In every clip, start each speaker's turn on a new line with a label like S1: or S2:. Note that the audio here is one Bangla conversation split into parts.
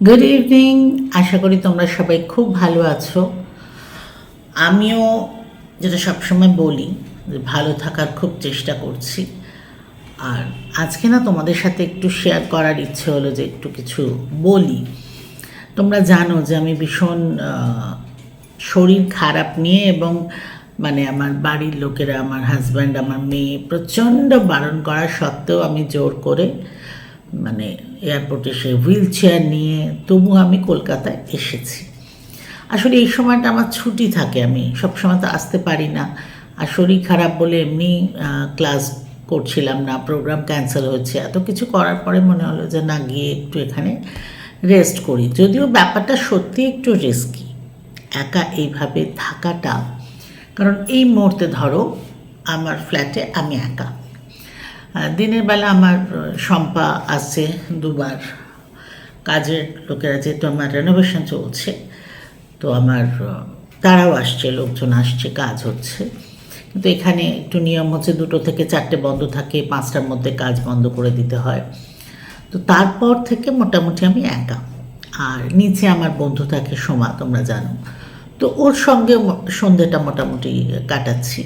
S1: গুড ইভিনিং, আশা করি তোমরা সবাই খুব ভালো আছো। আমিও যেটা সবসময় বলি যে ভালো থাকার খুব চেষ্টা করছি। আর আজকে না তোমাদের সাথে একটু শেয়ার করার ইচ্ছে হলো যে একটু কিছু বলি। তোমরা জানো যে আমি ভীষণ শরীর খারাপ নিয়ে এবং মানে আমার বাড়ির লোকেরা, আমার হাজব্যান্ড, আমার মেয়ে প্রচণ্ড বারণ করা সত্ত্বেও আমি জোর করে মানে এয়ারপোর্টে সে হুইল চেয়ার নিয়ে তবু আমি কলকাতায় এসেছি। আসলে এই সময়টা আমার ছুটি থাকে, আমি সবসময় তো আসতে পারি না। আর শরীর খারাপ বলে এমনি ক্লাস করছিলাম না, প্রোগ্রাম ক্যান্সেল হয়েছে, এত কিছু করার পরে মনে হলো যে না, গিয়ে একটু এখানে রেস্ট করি। যদিও ব্যাপারটা সত্যি একটু রিস্কি একা এইভাবে থাকাটা, কারণ এই মুহূর্তে ধরো আমার ফ্ল্যাটে আমি একা। দিনের বেলা আমার শম্পা আসছে দুবার, কাজের লোকেরা, যেহেতু আমার রেনোভেশন চলছে তো আমার তারাও আসছে, লোকজন আসছে, কাজ হচ্ছে। কিন্তু এখানে একটু নিয়ম হচ্ছে 2টো থেকে 4টে বন্ধ থাকে, 5টার মধ্যে কাজ বন্ধ করে দিতে হয়। তো তারপর থেকে মোটামুটি আমি একা। আর নিচে আমার বন্ধু থাকে সোমা, তোমরা জানো, তো ওর সঙ্গে সন্ধ্যেটা মোটামুটি কাটাচ্ছি।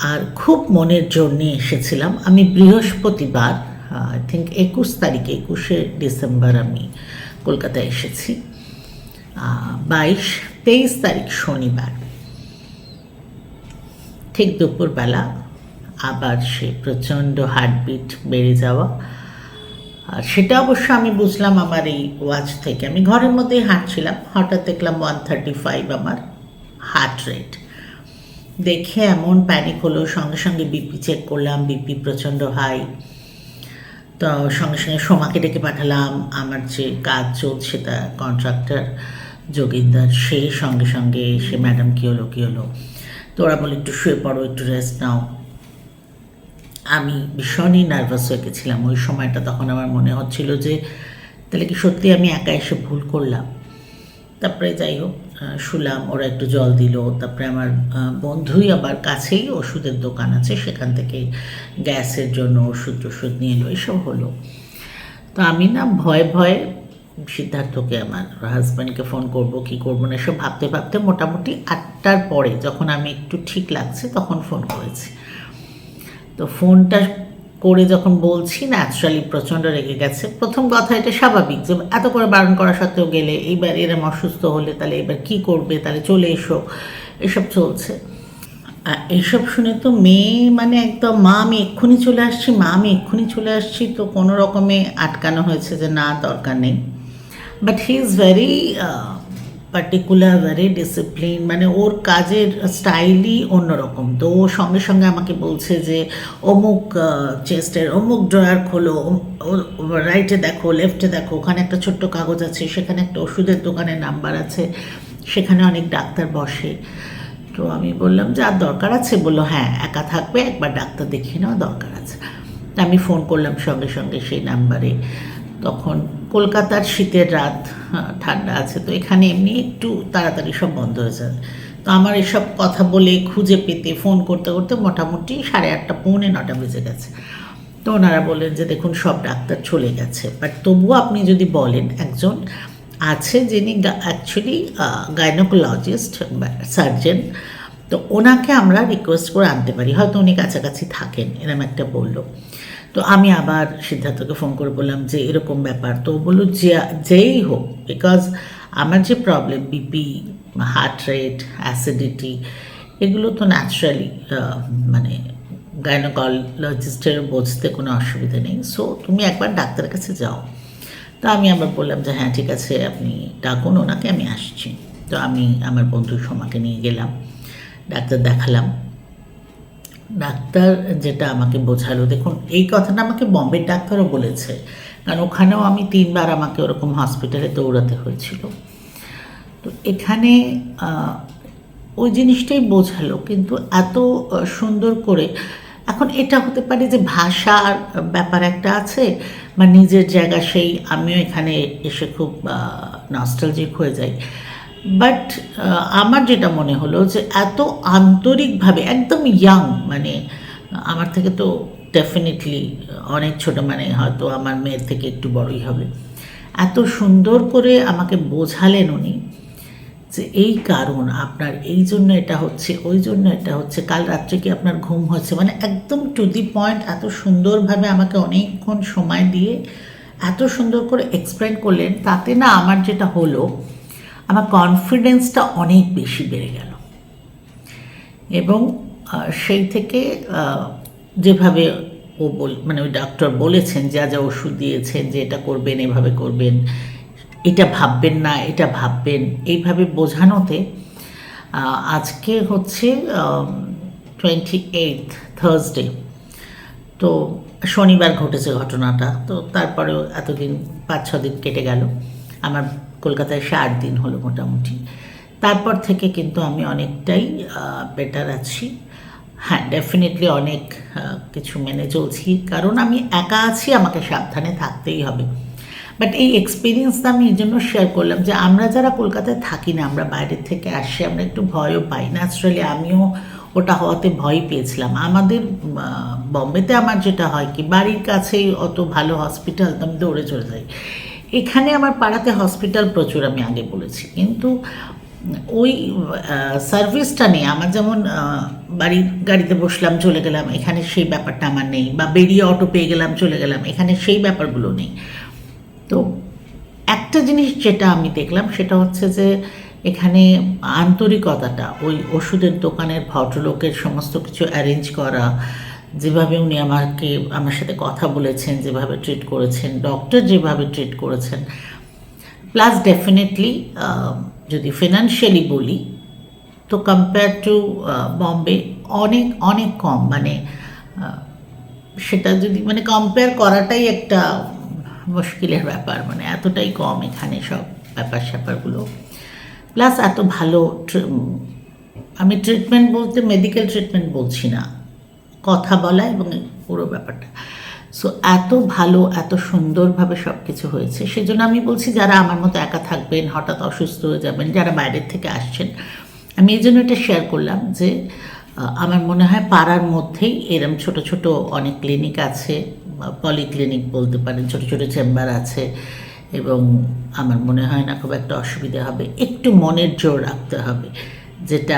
S1: আর খুব মনের জোর নিয়ে এসেছিলাম আমি বৃহস্পতিবার, আই থিঙ্ক 21শে ডিসেম্বর আমি কলকাতায় এসেছি। 23 তারিখ শনিবার ঠিক দুপুরবেলা আবার সে প্রচণ্ড হার্টবিট বেড়ে যাওয়া। আর সেটা অবশ্য আমি বুঝলাম আমার এই ওয়াচ থেকে। আমি ঘরের মধ্যেই হাঁটছিলাম, হঠাৎ দেখলাম 135 আমার হার্ট রেট। দেখে এমন প্যানিক হলো, সঙ্গে সঙ্গে বিপি চেক করলাম, বিপি প্রচণ্ড হাই। তো সঙ্গে সঙ্গে সোমাকে ডেকে পাঠালাম, আমার যে কাজ চলছে তা কন্ট্রাক্টর যোগিন্দার, সে সঙ্গে সঙ্গে এসে ম্যাডাম কী হলো, তো ওরা বলে একটু শুয়ে পড়ো, একটু রেস্ট নাও। আমি ভীষণই নার্ভাস হয়ে গেছিলাম ওই সময়টা। তখন আমার মনে হচ্ছিল যে তাহলে কি সত্যি আমি একা এসে ভুল করলাম। তারপরে যাই হোক শুলাম, ওরা একটু জল দিল। তারপরে আমার বন্ধুই আবার কাছেই ওষুধের দোকান আছে, সেখান থেকে গ্যাসের জন্য ওষুধ নিয়ে এলো, এসব হলো। তো আমি না ভয়ে ভয়ে সিদ্ধার্থকে, আমার হাজব্যান্ডকে ফোন করব কি করবো না এসব ভাবতে ভাবতে মোটামুটি 8টার পরে যখন আমি একটু ঠিক লাগছে তখন ফোন করেছি। তো ফোনটা করে যখন বলছি, ন্যাচারালি প্রচণ্ড রেগে গেছে। প্রথম কথা, এটা স্বাভাবিক যে এত করে বারণ করা সত্ত্বেও গেলে, এইবার এরম অসুস্থ হলে তাহলে এবার কি করবে, তাহলে চলে এসো, এসব চলছে। এইসব শুনে তো মেয়ে মানে একদম মা আমি এক্ষুনি চলে আসছি, তো কোনো রকমে আটকানো হয়েছে যে না, দরকার নেই। But he is very particular, very discipline, মানে ওর কাজের স্টাইলই অন্যরকম। তো ও সঙ্গে সঙ্গে আমাকে বলছে যে অমুক চেস্টের অমুক ড্রয়ার খোলো, রাইটে দেখো, লেফটে দেখো, ওখানে একটা ছোট্ট কাগজ আছে, সেখানে একটা ওষুধের দোকানের নাম্বার আছে, সেখানে অনেক ডাক্তার বসে। তো আমি বললাম যে আর দরকার আছে? বললো হ্যাঁ, একা থাকবে, একবার ডাক্তার দেখিয়ে নেওয়া দরকার আছে। তা আমি ফোন করলাম সঙ্গে সঙ্গে সেই নাম্বারে। তখন কলকাতার শীতের রাত, ঠান্ডা আছে, তো এখানে এমনি একটু তাড়াতাড়ি সব বন্ধ হয়ে যায়। তো আমার এসব কথা বলে খুঁজে পেতে ফোন করতে করতে মোটামুটি 8:30 পৌনে 9টা বেজে গেছে। তো ওনারা বললেন যে দেখুন সব ডাক্তার চলে গেছে, বাট তবুও আপনি যদি বলেন, একজন আছে যিনি অ্যাকচুয়ালি গাইনোকোলজিস্ট সার্জেন, তো ওনাকে আমরা রিকোয়েস্ট করে আনতে পারি, হয়তো উনি কাছাকাছি থাকেন, এরকম একটা বললো। তো আমি আবার সিদ্ধার্থকে ফোন করে বললাম যে এরকম ব্যাপার। তো বললো যেই হোক, বিকজ আমার যে problem BP, heart rate, acidity, এগুলো তো ন্যাচারালি মানে গাইনোকোলজিস্টের বুঝতে কোনো অসুবিধা নেই। সো তুমি একবার ডাক্তারের কাছে যাও। তো আমি আবার বললাম যে হ্যাঁ ঠিক আছে, আপনি ডাকুন ওনাকে, আমি আসছি। তো আমি আমার বন্ধু সোমাকে নিয়ে গেলাম, ডাক্তার দেখালাম। ডাক্তার যেটা আমাকে বোঝালো, দেখুন এই কথাটা আমাকে বম্বের ডাক্তারও বলেছে, কারণ ওখানেও আমি 3বার আমাকে ওরকম হসপিটালে দৌড়াতে হয়েছিল। তো এখানে ওই জিনিসটাই বোঝালো, কিন্তু এত সুন্দর করে। এখন এটা হতে পারে যে ভাষার ব্যাপার একটা আছে, বা নিজের জায়গা, সেই আমিও এখানে এসে খুব নস্টালজিক হয়ে যাই। বাট আমার যেটা মনে হলো যে এত আন্তরিকভাবে একদম ইয়াং, মানে আমার থেকে তো ডেফিনেটলি অনেক ছোট, মানে হয়তো আমার মেয়ের থেকে একটু বড়ই হবে, এত সুন্দর করে আমাকে বোঝালেন উনি যে এই কারণ আপনার, এই জন্য এটা হচ্ছে, ওই জন্য এটা হচ্ছে, কাল রাত্রে কি আপনার ঘুম হচ্ছে, মানে একদম টু দি পয়েন্ট এত সুন্দরভাবে আমাকে অনেকক্ষণ সময় দিয়ে এত সুন্দর করে এক্সপ্লেন করলেন। তাতে না আমার যেটা হলো, আমার কনফিডেন্সটা অনেক বেশি বেড়ে গেল। এবং সেই থেকে যেভাবে মানে ওই ডাক্তার বলেছেন, যা যা ওষুধ দিয়েছেন যে এটা করবেন, এভাবে করবেন, এটা ভাববেন না, এটা ভাববেন, এইভাবে বোঝানোতে আজকে হচ্ছে 28 থার্সডে, তো শনিবার ঘটেছে ঘটনাটা। তো তারপরেও এতদিন 5-6 দিন কেটে গেল, আমার কলকাতায় 8 দিন হলো মোটামুটি। তারপর থেকে কিন্তু আমি অনেকটাই বেটার আছি। হ্যাঁ, ডেফিনেটলি অনেক কিছু মেনে চলছি, কারণ আমি একা আছি, আমাকে সাবধানে থাকতেই হবে। বাট এই এক্সপিরিয়েন্সটা আমি এই জন্য শেয়ার করলাম যে আমরা যারা কলকাতায় থাকি না, আমরা বাইরের থেকে আসি, আমরা একটু ভয়ও পাই। ন্যাচারালি আমিও ওটা হওয়াতে ভয় পেয়েছিলাম। আমাদের বম্বেতে আমার যেটা হয় কি, বাড়ির কাছেই অত ভালো হসপিটাল, তো আমি দৌড়ে চলে যাই। এখানে আমার পাড়াতে হসপিটাল প্রচুর, আমি আগে বলেছি, কিন্তু ওই সার্ভিসটা নেই। আমার যেমন বাড়ির গাড়িতে বসলাম চলে গেলাম, এখানে সেই ব্যাপারটা আমার নেই, বা বেরিয়ে অটো পেয়ে গেলাম চলে গেলাম, এখানে সেই ব্যাপারগুলো নেই। তো একটা জিনিস যেটা আমি দেখলাম সেটা হচ্ছে যে এখানে আন্তরিকতাটা, ওই ওষুধের দোকানের ভদ্রলোকের সমস্ত কিছু অ্যারেঞ্জ করা, যেভাবে উনি আমার সাথে কথা বলেছেন, যেভাবে ট্রিট করেছেন, ডক্টর যেভাবে ট্রিট করেছেন, প্লাস ডেফিনেটলি যদি ফিনান্সিয়ালি বলি তো কম্পেয়ার টু বম্বে অনেক অনেক কম, মানে সেটা যদি মানে কম্পেয়ার করাটাই একটা মুশকিলের ব্যাপার, মানে এতটাই কম এখানে সব ব্যাপার স্যাপারগুলো। প্লাস এত ভালো আমি ট্রিটমেন্ট বলতে মেডিকেল ট্রিটমেন্ট বলছি না, কথা বলা এবং পুরো ব্যাপারটা। সো এত ভালো, এত সুন্দরভাবে সব কিছু হয়েছে। সেজন্য আমি বলছি, যারা আমার মতো একা থাকবেন, হঠাৎ অসুস্থ হয়ে যাবেন, যারা বাইরের থেকে আসছেন, আমি এই জন্য এটা শেয়ার করলাম যে আমার মনে হয় পাড়ার মধ্যেই এরম ছোট ছোট অনেক ক্লিনিক আছে, পলিক্লিনিক বলতে পারেন, ছোট ছোট চেম্বার আছে, এবং আমার মনে হয় না খুব একটা অসুবিধা হবে। একটু মনের জোর রাখতে হবে, যেটা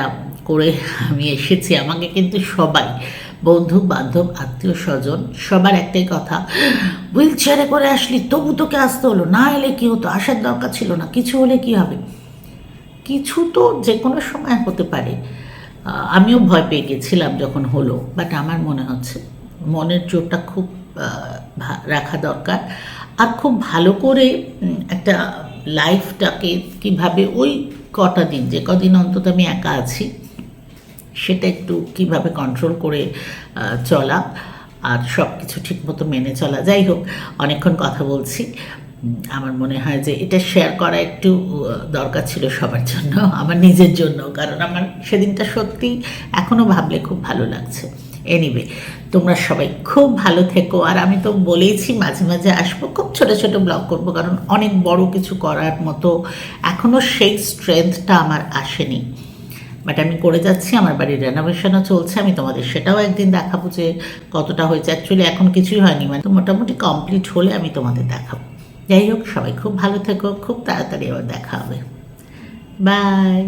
S1: করে আমি এসেছি। আমাকে কিন্তু সবাই, বন্ধু বান্ধব, আত্মীয় স্বজন, সবার একটাই কথা, হুইল চেয়ারে করে আসলি, তবু তোকে আসতে হলো, না এলে কী হতো, আসার দরকার ছিল না, কিছু হলে কী হবে। কিছু তো যে কোনো সময় হতে পারে, আমিও ভয় পেয়ে গেছিলাম যখন হলো, বাট আমার মনে হচ্ছে মনের জোরটা খুব রাখা দরকার। আর খুব ভালো করে একটা লাইফটাকে কীভাবে ওই কটা দিন, যে কদিন অন্তত আমি একা আছি, সেটা একটু কীভাবে কন্ট্রোল করে চলা, আর সব কিছু ঠিকমতো মেনে চলা। যাই হোক, অনেকক্ষণ কথা বলছি, আমার মনে হয় যে এটা শেয়ার করা একটু দরকার ছিল সবার জন্য, আমার নিজের জন্য, কারণ আমার সেদিনটা সত্যি এখনও ভাবলে খুব ভালো লাগছে। এনিওয়ে, তোমরা সবাই খুব ভালো থেকো। আর আমি তো বলেইছি মাঝে মাঝে আসবো, খুব ছোটো ছোটো ব্লগ করবো, কারণ অনেক বড় কিছু করার মতো এখনও সেই স্ট্রেংথটা আমার আসেনি। বাট আমি করে যাচ্ছি, আমার বাড়ির রেনোভেশনও চলছে, আমি তোমাদের সেটাও একদিন দেখাবো যে কতটা হয়েছে। অ্যাকচুয়ালি এখন কিছুই হয়নি, মানে মোটামুটি কমপ্লিট হলে আমি তোমাদের দেখাবো। যাই হোক, সবাই খুব ভালো থেকো, খুব তাড়াতাড়ি আবার দেখা হবে। বাই।